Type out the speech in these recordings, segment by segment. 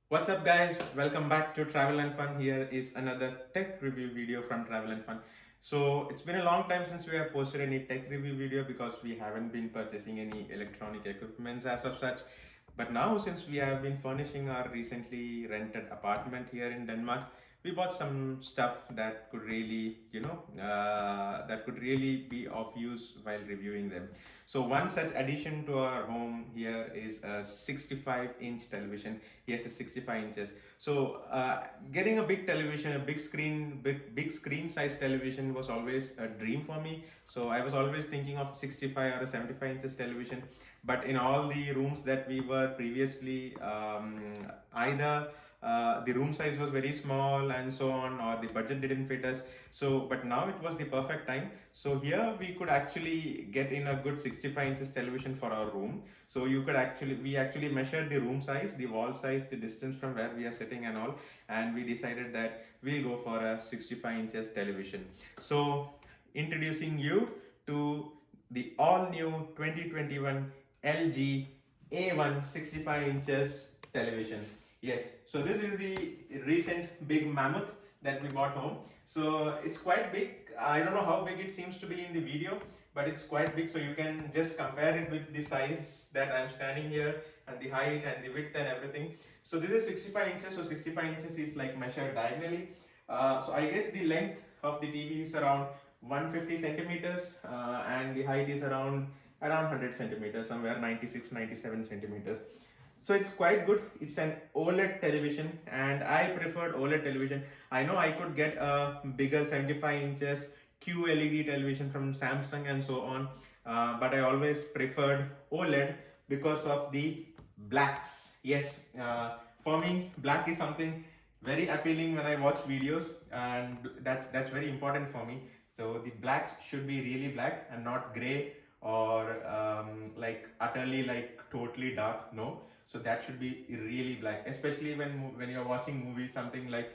What's up guys? Welcome back to Travel and Fun. Here is another tech review video from Travel and Fun. So it's been a long time since we have posted any tech review video because we haven't been purchasing any electronic equipments as of such. But now since we have been furnishing our recently rented apartment here in Denmark, we bought some stuff that could really, that could really be of use while reviewing them. So one such addition to our home here is a 65-inch television. Yes, it's 65 inches. So getting a big television, a big screen size television was always a dream for me. So I was always thinking of 65 or a 75 inches television. But in all the rooms that we were previously, either the room size was very small and so on, or the budget didn't fit us. So but now it was the perfect time. So here we could actually get in a good 65 inches television for our room. So we actually measured the room size, the wall size, the distance from where we are sitting and all, and we decided that we'll go for a 65 inches television. So introducing you to the all new 2021 LG A1 65 inches television. Yes, so this is the recent big mammoth that we bought home. So it's quite big. I don't know how big it seems to be in the video, but it's quite big. So you can just compare it with the size that I'm standing here and the height and the width and everything. So this is 65 inches. So 65 inches is like measured diagonally. So I guess the length of the TV is around 150 centimeters and the height is around 100 centimeters, somewhere 96, 97 centimeters. So it's quite good. It's an OLED television and I preferred OLED television. I know I could get a bigger 75 inches QLED television from Samsung and so on, but I always preferred OLED because of the blacks. Yes, for me black is something very appealing when I watch videos, and that's very important for me. So the blacks should be really black and not gray or like utterly like totally dark. No, so that should be really black, especially when you're watching movies, something like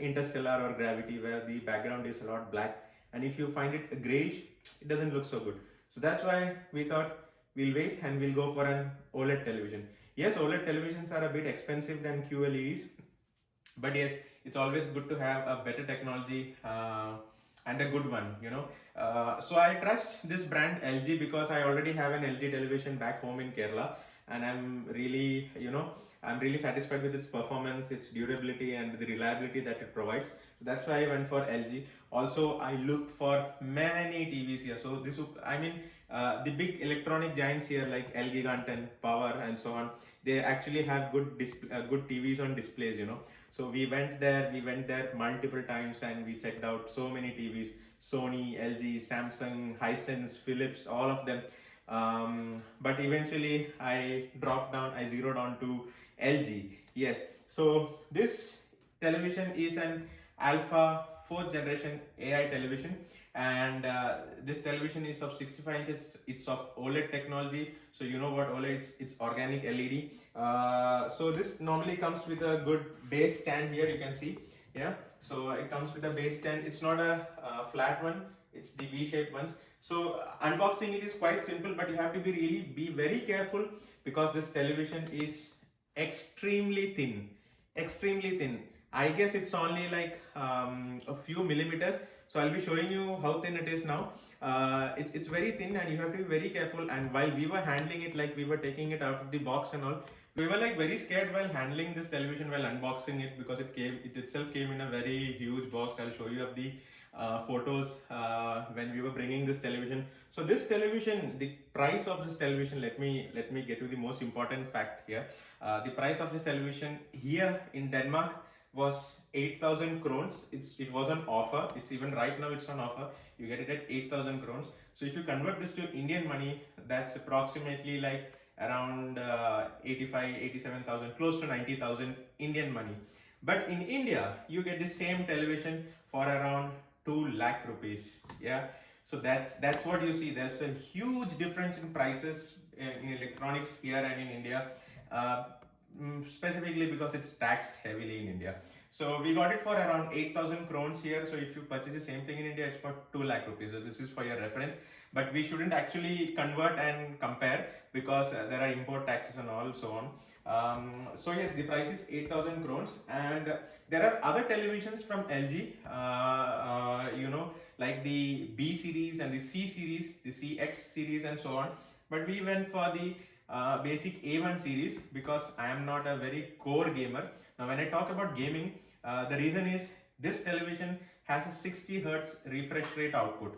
Interstellar or Gravity, where the background is a lot black, and if you find it grayish, it doesn't look so good. So that's why we thought we'll wait and we'll go for an OLED television. Yes, OLED televisions are a bit expensive than QLEDs, but yes, it's always good to have a better technology and a good one, so I trust this brand LG because I already have an LG television back home in Kerala, and I'm really satisfied with its performance, its durability, and the reliability that it provides. So that's why I went for LG. Also, I looked for many TVs here. So the big electronic giants here like LG Gigant and Power and so on, they actually have good TVs on displays. So we went there multiple times and we checked out so many TVs: Sony, LG, Samsung, Hisense, Philips, all of them. But eventually I zeroed on to LG. Yes. So this television is an Alpha 4th generation AI television, and this television is of 65 inches. It's of OLED technology. So you know what OLED? It's organic LED. So this normally comes with a good base stand here. You can see, yeah. So it comes with a base stand. It's not a flat one. It's the V-shaped ones. So unboxing it is quite simple, but you have to be very careful because this television is extremely thin, extremely thin. I guess it's only like a few millimeters. So I'll be showing you how thin it is now. It's very thin and you have to be very careful. And while we were handling it, like we were taking it out of the box and all, we were like very scared while handling this television, while unboxing it, because it itself came in a very huge box. I'll show you of the photos when we were bringing this television. So this television, the price of this television, let me get to the most important fact here. The price of this television here in Denmark was 8,000 krones. It was on offer. It's even right now it's on offer. You get it at 8,000 krones. So if you convert this to Indian money, that's approximately like around 85, 87,000, close to 90,000 Indian money. But in India, you get the same television for around 2 lakh rupees. Yeah. So that's what you see. There's a huge difference in prices in electronics here and in India. Uh, Specifically because it's taxed heavily in India. So we got it for around 8,000 krones here. So if you purchase the same thing in India, it's for 2 lakh rupees. So this is for your reference. But we shouldn't actually convert and compare because there are import taxes and all so on. So yes, the price is 8,000 crores, and there are other televisions from LG, like the B series and the C series, the CX series, and so on. But we went for the basic A1 series because I am not a very core gamer. Now, when I talk about gaming, the reason is this television has a 60 hertz refresh rate output.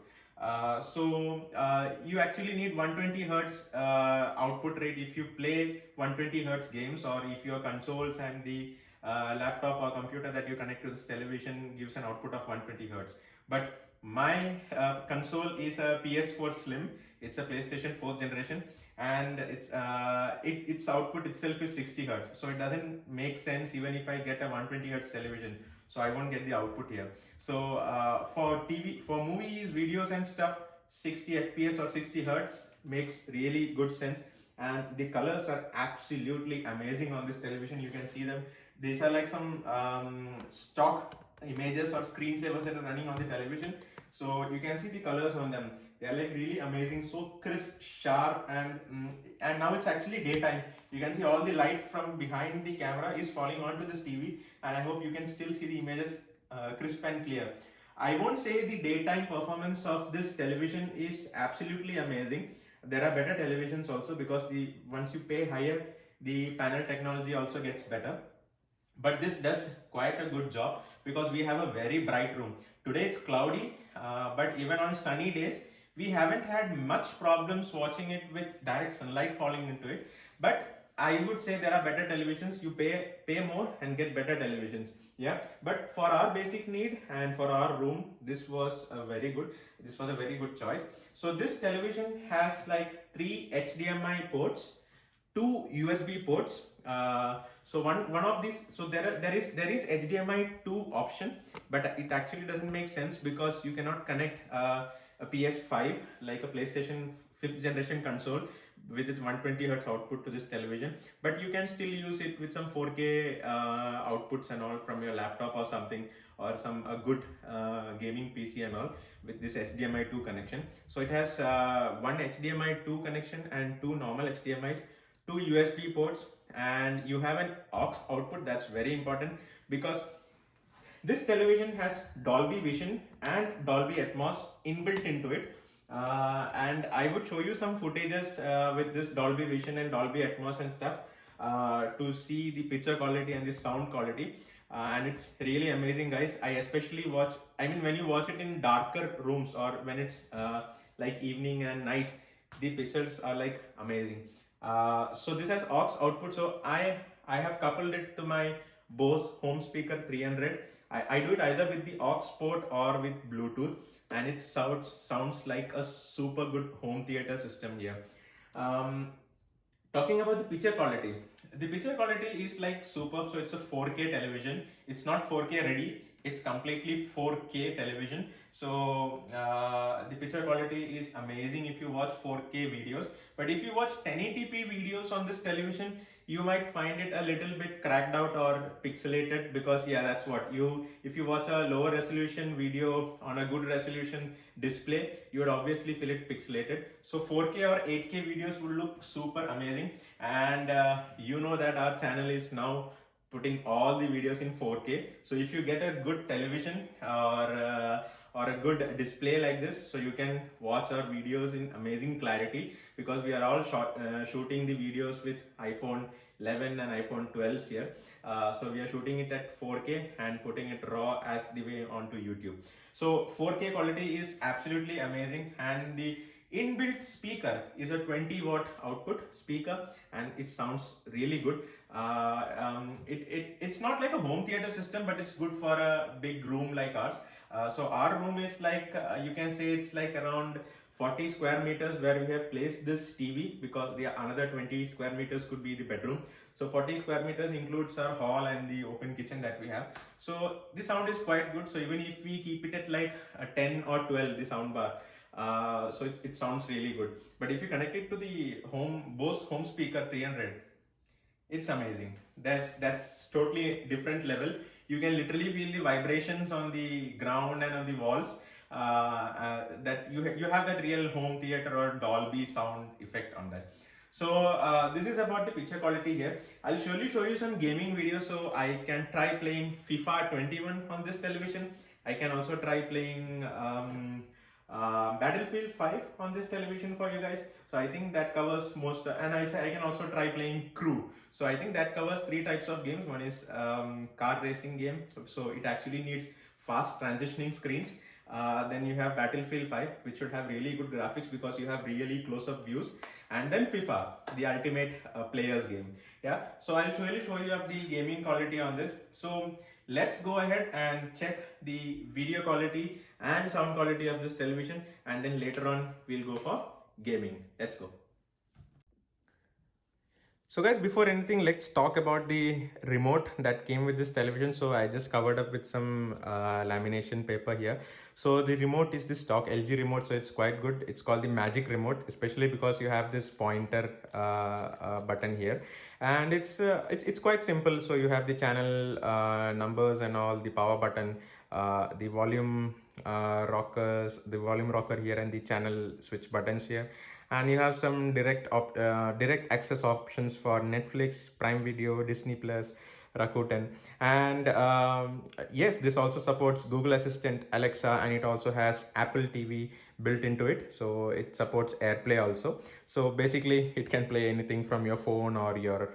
You actually need 120 hertz output rate if you play 120 hertz games, or if your consoles and the laptop or computer that you connect to this television gives an output of 120 hertz. But my console is a PS4 Slim. It's a PlayStation 4th generation, and its output itself is 60 hertz. So it doesn't make sense even if I get a 120 hertz television. So I won't get the output here. So for TV, for movies, videos and stuff, 60 FPS or 60 hertz makes really good sense. And the colors are absolutely amazing on this television. You can see them. These are like some stock images or screensavers that are running on the television. So you can see the colors on them. They are like really amazing, so crisp, sharp, and now it's actually daytime. You can see all the light from behind the camera is falling onto this TV, and I hope you can still see the images crisp and clear. I won't say the daytime performance of this television is absolutely amazing. There are better televisions also, because the once you pay higher, the panel technology also gets better. But this does quite a good job because we have a very bright room. Today it's cloudy, but even on sunny days, we haven't had much problems watching it with direct sunlight falling into it. But I would say there are better televisions. You pay more and get better televisions. Yeah, but for our basic need and for our room, this was a very good. This was a very good choice. So this television has like 3 HDMI ports, 2 USB ports. So one of these, so there is HDMI 2 option, but it actually doesn't make sense because you cannot connect a PS5 like a PlayStation 5th generation console with its 120 hertz output to this television. But you can still use it with some 4K outputs and all from your laptop or something, or some a good gaming PC and all, with this HDMI 2 connection. So it has one HDMI 2 connection and 2 normal HDMIs, 2 USB ports, and you have an aux output. That's very important because this television has Dolby Vision and Dolby Atmos inbuilt into it. And I would show you some footages with this Dolby Vision and Dolby Atmos and stuff to see the picture quality and the sound quality. And it's really amazing, guys. I especially watch, I mean, when you watch it in darker rooms or when it's like evening and night, the pictures are like amazing. So this has aux output. So I have coupled it to my Bose home speaker 300. I do it either with the aux port or with Bluetooth, and it sounds like a super good home theater system here. Talking about the picture quality, the picture quality is like superb. So it's a 4K television. It's not 4K ready. It's completely 4K television. So the picture quality is amazing if you watch 4K videos. But if you watch 1080p videos on this television, you might find it a little bit cracked out or pixelated, because yeah, that's what you, if you watch a lower resolution video on a good resolution display, you would obviously feel it pixelated. So 4K or 8K videos will look super amazing. And you know that our channel is now putting all the videos in 4K. So if you get a good television or a good display like this, so you can watch our videos in amazing clarity, because we are all shooting the videos with iPhone 11 and iPhone 12s here. So we are shooting it at 4K and putting it raw as the way onto YouTube. So 4K quality is absolutely amazing, and the inbuilt speaker is a 20-watt output speaker, and it sounds really good. It's not like a home theater system, but it's good for a big room like ours. So our room is like, you can say it's like around 40 square meters where we have placed this TV, because the another 20 square meters could be the bedroom. So 40 square meters includes our hall and the open kitchen that we have. So the sound is quite good. So even if we keep it at like a 10 or 12, the sound bar, so it sounds really good. But if you connect it to the Bose home speaker 300, it's amazing. That's totally different level. You can literally feel the vibrations on the ground and on the walls. That you have that real home theater or Dolby sound effect on that. So this is about the picture quality here. I'll surely show you some gaming videos. So I can try playing FIFA 21 on this television. I can also try playing Battlefield 5 on this television for you guys. So I think that covers most, and I can also try playing Crew. So I think that covers three types of games. One is car racing game. So it actually needs fast transitioning screens. Then you have Battlefield 5, which should have really good graphics because you have really close-up views. And then FIFA, the ultimate players game. Yeah, so I'll surely show you up the gaming quality on this. So let's go ahead and check the video quality and sound quality of this television, and then later on we'll go for gaming. Let's go. So guys, before anything, let's talk about the remote that came with this television. So I just covered up with some lamination paper here. So the remote is the stock LG remote, so it's quite good. It's called the Magic Remote, especially because you have this pointer button here, and it's quite simple. So you have the channel numbers and all, the power button, the volume the volume rocker here, and the channel switch buttons here, and you have some direct access options for Netflix, Prime Video, Disney Plus, Rakuten, and yes, this also supports Google Assistant, Alexa, and it also has Apple TV built into it. So it supports AirPlay also. So basically, it can play anything from your phone or your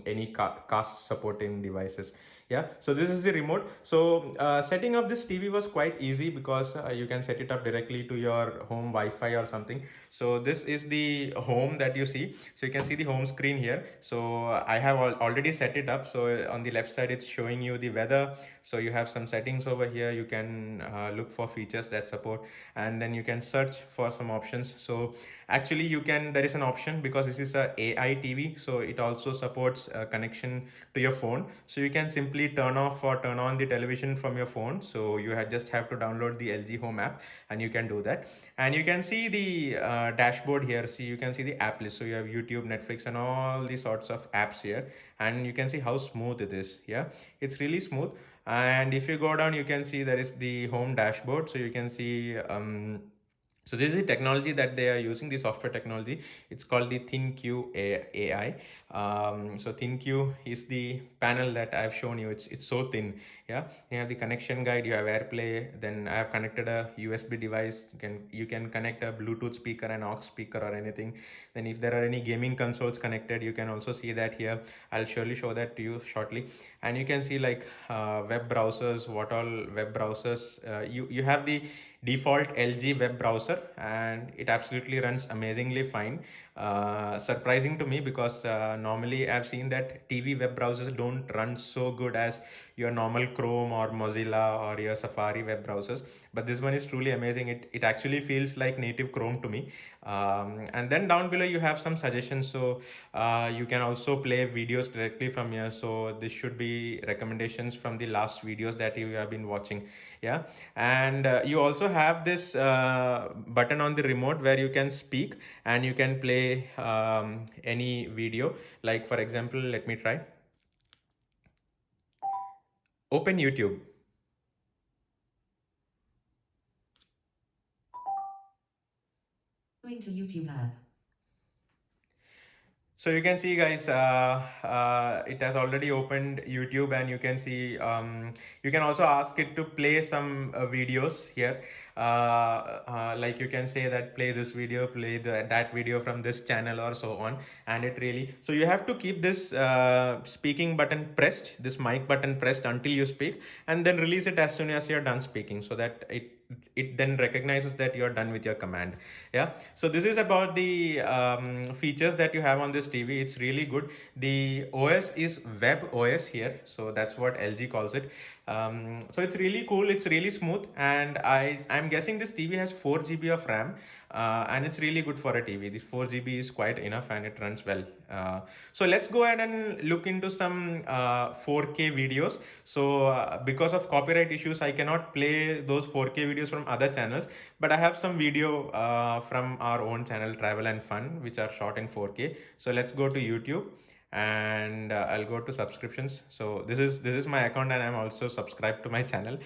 any cast supporting devices. Yeah, so this is the remote. So setting up this TV was quite easy because you can set it up directly to your home Wi-Fi or something. So this is the home that you see. So you can see the home screen here. So I have already set it up. So on the left side, it's showing you the weather. So you have some settings over here. You can look for features that support, and then you can search for some options. So actually there is an option because this is a AI TV. So it also supports a connection to your phone. So you can simply turn off or turn on the television from your phone. So you just have to download the LG Home app, and you can do that. And you can see the dashboard here. See, you can see the app list. So you have YouTube, Netflix, and all these sorts of apps here, and you can see how smooth it is. Yeah, it's really smooth. And if you go down, you can see there is the home dashboard. So you can see so this is the technology that they are using, the software technology. It's called the ThinQ AI. So ThinQ is the panel that I've shown you. It's so thin. Yeah, you have the connection guide, you have AirPlay. Then I have connected a USB device. You can connect a Bluetooth speaker, an aux speaker, or anything. Then if there are any gaming consoles connected, you can also see that here. I'll surely show that to you shortly. And you can see like web browsers, what all web browsers. You have the default LG web browser, and it absolutely runs amazingly fine. Surprising to me because normally I've seen that TV web browsers don't run so good as your normal Chrome or Mozilla or your Safari web browsers. But this one is truly amazing. It actually feels like native Chrome to me. And then down below you have some suggestions. So you can also play videos directly from here. So this should be recommendations from the last videos that you have been watching. Yeah, and you also have this button on the remote where you can speak and you can play any video. Like for example, let me try. Open YouTube. Going to YouTube app. So you can see guys, it has already opened YouTube, and you can see, you can also ask it to play some videos here. Like you can say that play this video, play that video from this channel or so on. And it really, so you have to keep this speaking button pressed, this mic button pressed until you speak, and then release it as soon as you're done speaking, so that it then recognizes that you're done with your command. Yeah, so this is about the features that you have on this TV. It's really good. The OS is web OS here, so that's what LG calls it. So it's really cool, it's really smooth, and I'm guessing this TV has 4 GB of RAM, and it's really good for a TV. This 4 GB is quite enough, and it runs well. So let's go ahead and look into some 4K videos. So because of copyright issues, I cannot play those 4K videos from other channels, but I have some video from our own channel, Travel and Fun, which are shot in 4K. So let's go to YouTube, and I'll go to subscriptions. So this is my account, and I'm also subscribed to my channel.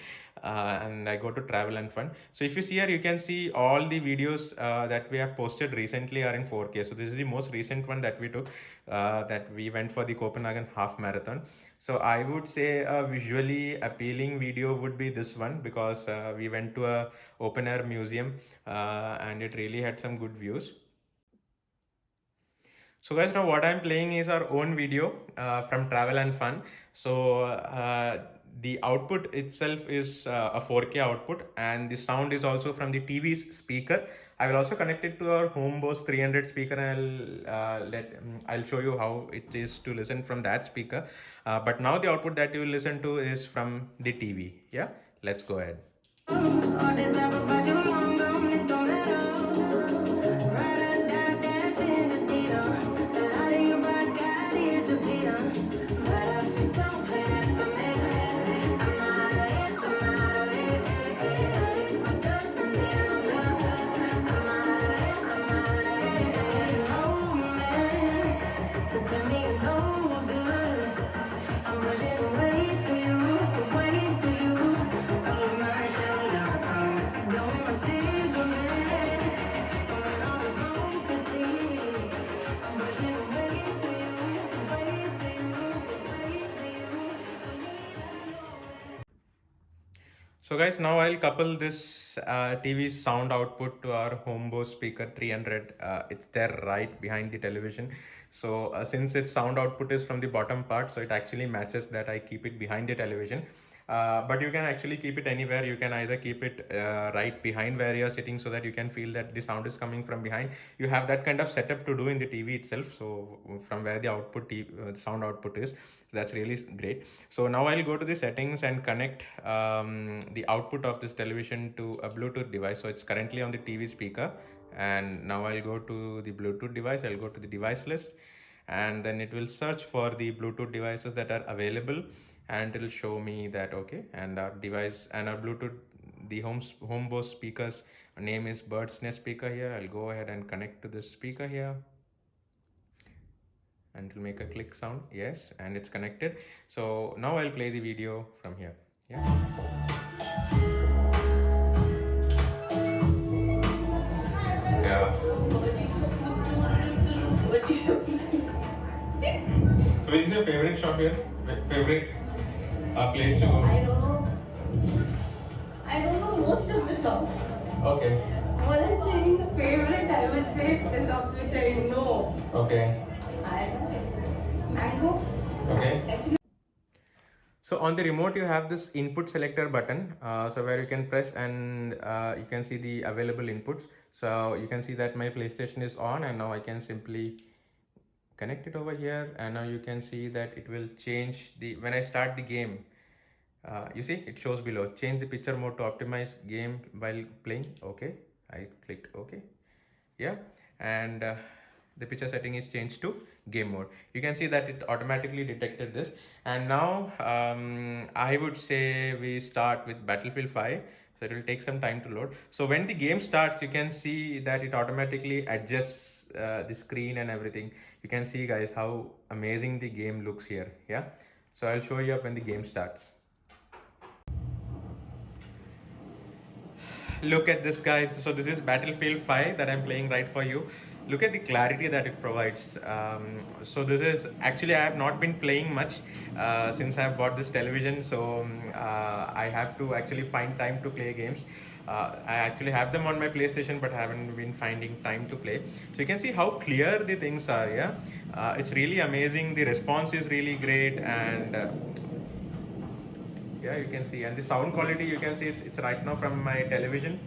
And I go to travel and fun. So if you see here, you can see all the videos that we have posted recently are in 4K. So this is the most recent one that we took, that we went for the Copenhagen half marathon. So I would say a visually appealing video would be this one, because we went to a open air museum, and it really had some good views. So guys, now what I'm playing is our own video from Travel and Fun. So the output itself is a 4K output, and the sound is also from the TV's speaker. I will also connect it to our Home Bose 300 speaker, and I'll show you how it is to listen from that speaker. But now the output that you will listen to is from the TV. Yeah, let's go ahead. So guys, now I'll couple this TV sound output to our Home Bose speaker 300. It's there right behind the television. So since its sound output is from the bottom part, so it actually matches that I keep it behind the television. But you can actually keep it anywhere. You can either keep it right behind where you're sitting, so that you can feel that the sound is coming from behind. You have that kind of setup to do in the TV itself. So from where the sound output is, so that's really great. So now I'll go to the settings and connect the output of this television to a Bluetooth device. So it's currently on the TV speaker, and now I'll go to the Bluetooth device. I'll go to the device list, and then it will search for the Bluetooth devices that are available, and it'll show me that okay, and our device and our Bluetooth, the home Bose speakers name is Bird's Nest speaker here. I'll go ahead and connect to this speaker here, and it'll make a click sound. Yes, and it's connected. So now I'll play the video from here. Yeah. Yeah. So which is your favorite shop here? Favorite place to go? I don't know most of the shops. Okay. More than saying the favorite, I would say the shops which I know. Okay. Mango. Okay. Actually. So on the remote, you have this input selector button. So where you can press, and you can see the available inputs. So you can see that my PlayStation is on, and now I can simply connect it over here, and now you can see that it will change when I start the game. You see it shows below, change the picture mode to optimize game while playing. Okay, I clicked okay. Yeah, and the picture setting is changed to game mode. You can see that it automatically detected this, and now I would say we start with Battlefield 5. So it will take some time to load. So when the game starts, you can see that it automatically adjusts the screen and everything. You can see guys how amazing the game looks here. Yeah, so I'll show you up when the game starts. Look at this guys. So this is Battlefield 5 that I'm playing right for you. Look at the clarity that it provides. So this is actually, I have not been playing much since I've bought this television. So I have to actually find time to play games. I actually have them on my PlayStation, but haven't been finding time to play. So you can see how clear the things are. Yeah, it's really amazing. The response is really great, and yeah, you can see, and the sound quality, you can see it's right now from my television.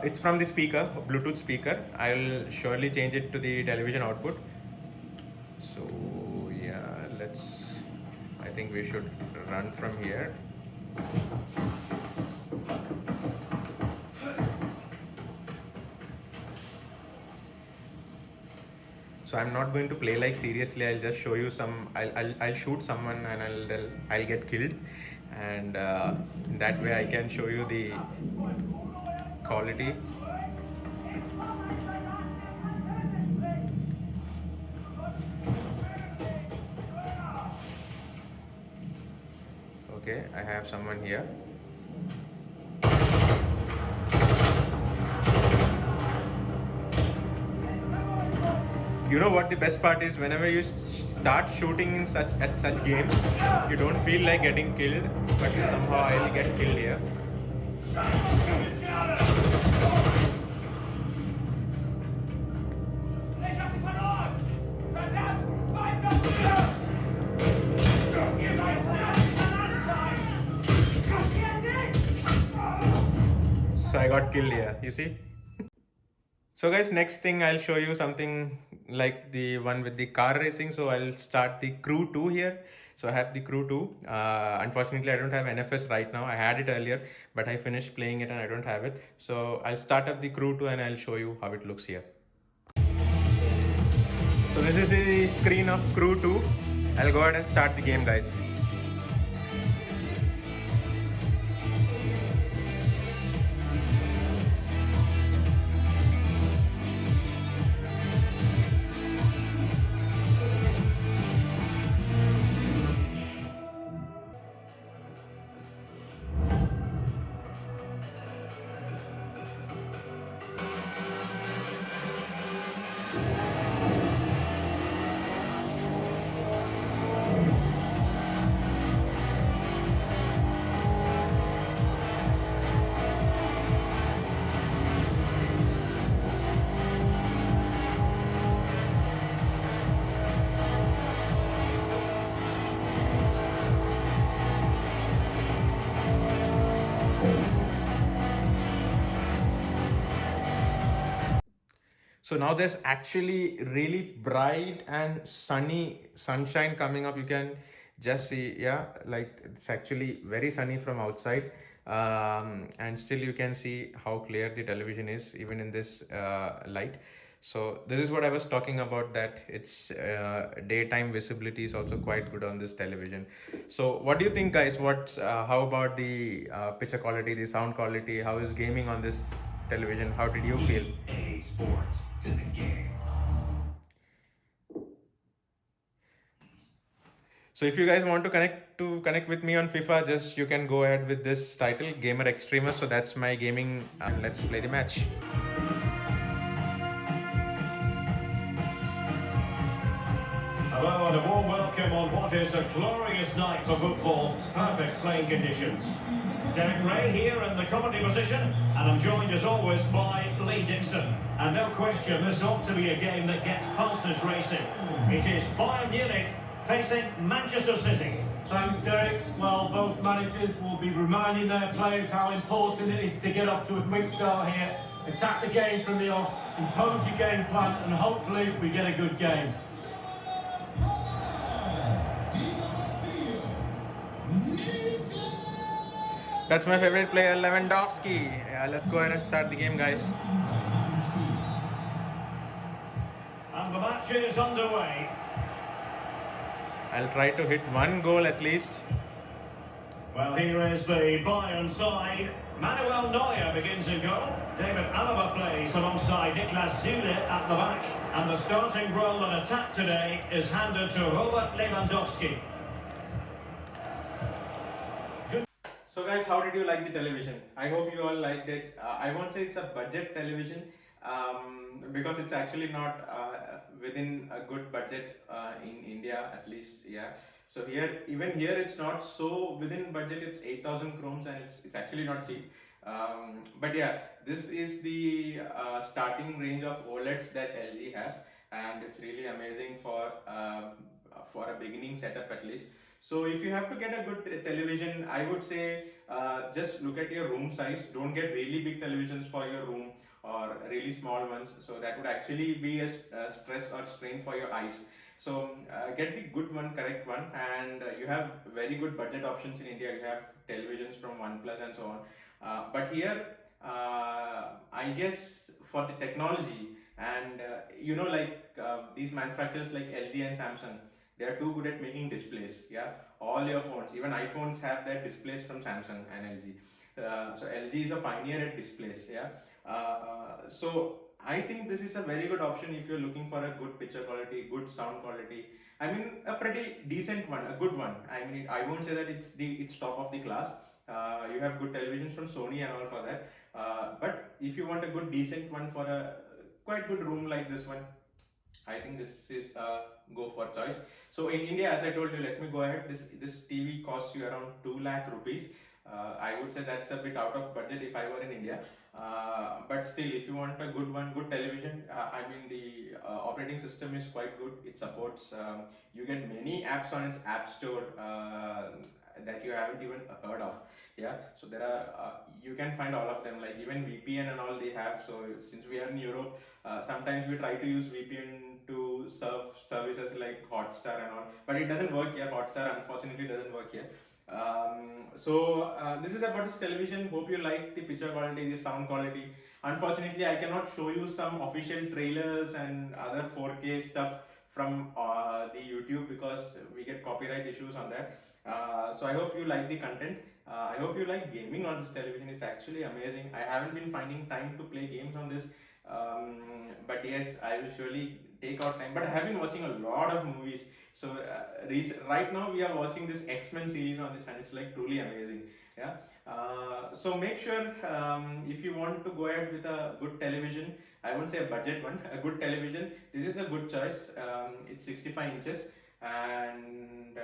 It's from the speaker, Bluetooth speaker. I'll surely change it to the television output. So yeah, I think we should run from here. So I'm not going to play like seriously. I'll just show you some. I'll shoot someone, and I'll get killed, and that way I can show you the quality. have someone here. You know what the best part is? Whenever you start shooting in such games, you don't feel like getting killed, but somehow I'll get killed here. So I got killed here, you see. So guys, next thing I'll show you something like the one with the car racing. So I'll start the Crew 2 here. So I have the Crew 2. Unfortunately, I don't have NFS right now. I had it earlier, but I finished playing it and I don't have it. So I'll start up the Crew 2 and I'll show you how it looks here. So this is the screen of Crew 2. I'll go ahead and start the game, guys. So now there's actually really bright and sunny sunshine coming up. You can just see, yeah, like it's actually very sunny from outside. And still you can see how clear the television is even in this light. So this is what I was talking about, that its daytime visibility is also quite good on this television. So what do you think, guys? How about the picture quality, the sound quality? How is gaming on this television? How did you feel? EA Sports to the game. So if you guys want to connect with me on FIFA, just you can go ahead with this title, Gamer Extremer. So that's my gaming. Let's play the match. Hello and a warm welcome on what is a glorious night for football. Perfect playing conditions. Derek Ray here in the commentary position, and I'm joined as always by Lee Dixon. And no question, this ought to be a game that gets pulses racing. It is Bayern Munich facing Manchester City. Thanks, Derek. Well, both managers will be reminding their players how important it is to get off to a quick start here. Attack the game from the off, impose your game plan, and hopefully we get a good game. That's my favorite player, Lewandowski. Let's go ahead and start the game, guys. And the match is underway. I'll try to hit one goal at least. Well, here is the Bayern side. Manuel Neuer begins in goal. David Alaba plays alongside Niklas Süle at the back. And the starting role in attack today is handed to Robert Lewandowski. So guys, how did you like the television? I hope you all liked it. I won't say it's a budget television because it's actually not within a good budget in India, at least. Yeah. So even here, it's not so within budget. It's 8,000 crores and it's actually not cheap. But yeah, this is the starting range of OLEDs that LG has, and it's really amazing for a beginning setup at least. So if you have to get a good television, I would say just look at your room size. Don't get really big televisions for your room or really small ones. So that would actually be a stress or strain for your eyes. So get the good one, correct one, and you have very good budget options in India. You have televisions from OnePlus and so on. But here, I guess for the technology and these manufacturers like LG and Samsung, they are too good at making displays. Yeah, all your phones, even iPhones, have their displays from Samsung and LG. So LG is a pioneer at displays. Yeah, so I think this is a very good option if you're looking for a good picture quality, good sound quality, I mean, a pretty decent one, a good one. I mean, I won't say that it's top of the class. You have good televisions from Sony and all for that. But if you want a good decent one for a quite good room like this one, I think this is a go for choice. So in India, as I told you, let me go ahead. This TV costs you around 2 lakh rupees. I would say that's a bit out of budget if I were in India. But still, if you want a good one, good television, I mean the operating system is quite good. It supports. You get many apps on its app store that you haven't even heard of. Yeah, so there are you can find all of them. Like even VPN and all they have. So since we are in Europe, sometimes we try to use VPN to serve services like Hotstar and all, but it doesn't work here. Hotstar unfortunately doesn't work here. This is about this television. Hope you like the picture quality, the sound quality. Unfortunately, I cannot show you some official trailers and other 4K stuff from the YouTube because we get copyright issues on that. So I hope you like the content. I hope you like gaming on this television. It's actually amazing. I haven't been finding time to play games on this, but yes, I will surely take out time. But I have been watching a lot of movies. So right now we are watching this X-Men series on this, and it's like truly amazing. Yeah. So make sure if you want to go ahead with a good television, I won't say a budget one, a good television. This is a good choice. It's 65 inches, and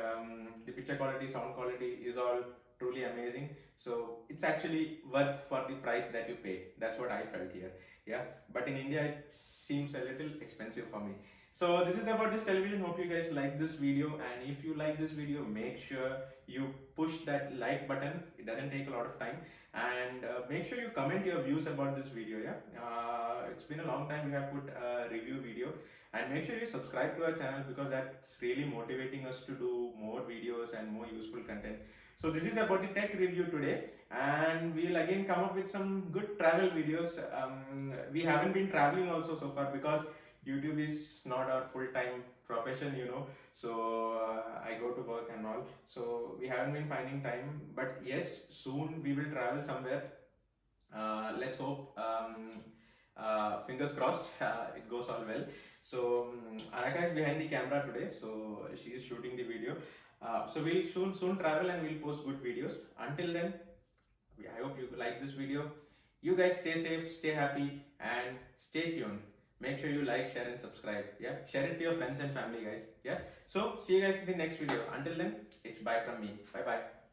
the picture quality, sound quality is all truly amazing. So it's actually worth for the price that you pay. That's what I felt here. Yeah, but in India it seems a little expensive for me. So this is about this television. Hope you guys like this video, and if you like this video, make sure you push that like button. It doesn't take a lot of time, and make sure you comment your views about this video. Yeah, it's been a long time we have put a review video, and make sure you subscribe to our channel because that's really motivating us to do more videos and more useful content. So this is about the tech review today, and we'll again come up with some good travel videos. We haven't been traveling also so far because YouTube is not our full-time profession, you know. So I go to work and all. So we haven't been finding time. But yes, soon we will travel somewhere. Let's hope. Fingers crossed. It goes all well. So Anaka is behind the camera today. So she is shooting the video. So we'll soon travel and we'll post good videos. Until then, I hope you like this video. You guys stay safe, stay happy, and stay tuned. Make sure you like, share, and subscribe. Yeah, share it to your friends and family, guys. Yeah. So see you guys in the next video. Until then, it's bye from me. Bye bye.